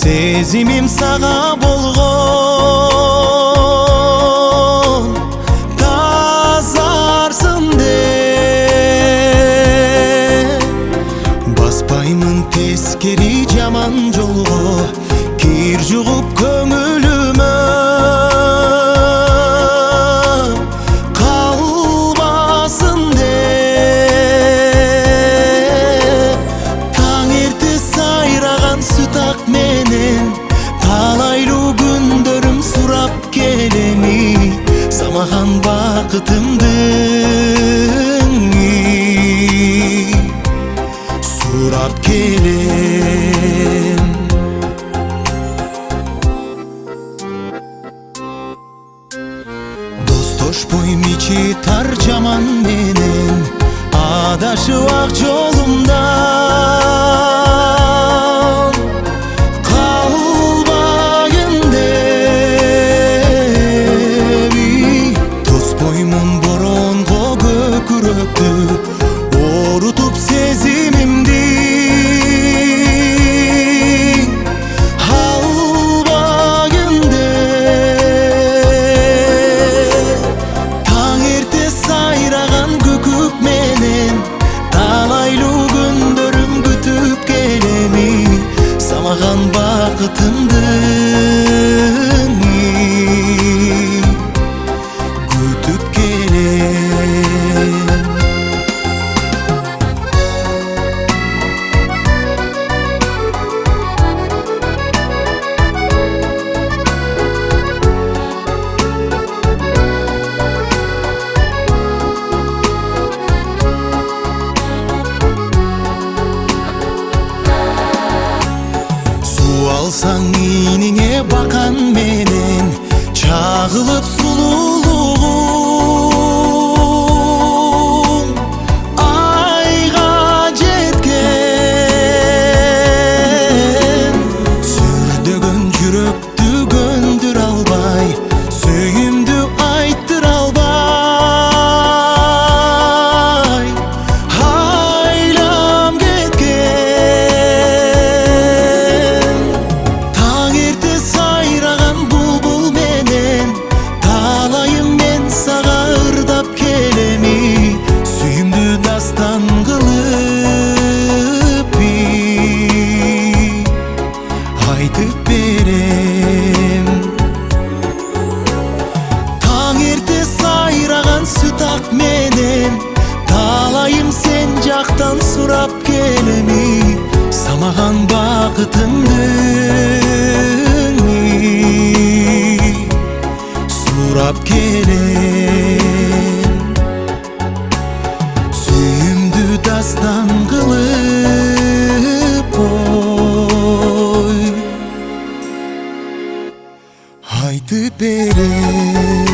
сезимим сага болгон тазарсын деп баспаймын тескери жаман жолго кир жугуп көңүлүмө калбасын деп таң эрте сайраган сүт ак менен талайлуу күндөрүм сурап келеми самаган бакытымды сурап келем. Достошпой мичи тар жаман менен адашып ак жолумдан калбайын деби тоспоймун боронго көкүрөктү орутуп сезимимди албайын деп таң эрте сайраган күкүк менен талайлуу күндөрүм күтүп келеми самаган бакытымды күтүп келем. Алсаң ийниңе бакан менен чагылып сулуулугуң айга жеткен сүрдөгөн жүрөктү көндүрө албай сүйүмдү айттыра албай айлам кеткен таң эрте сайраган булбул менен талайым мен сага ырдап келеми сүйүмдүү дастан кылып айтып берем. Таң эрте сайраган сүт ак менен талайым сен жактан сурап келеми самаган бакытымды сурап келем. Сүйүмдүү дастан кылып айтып берем.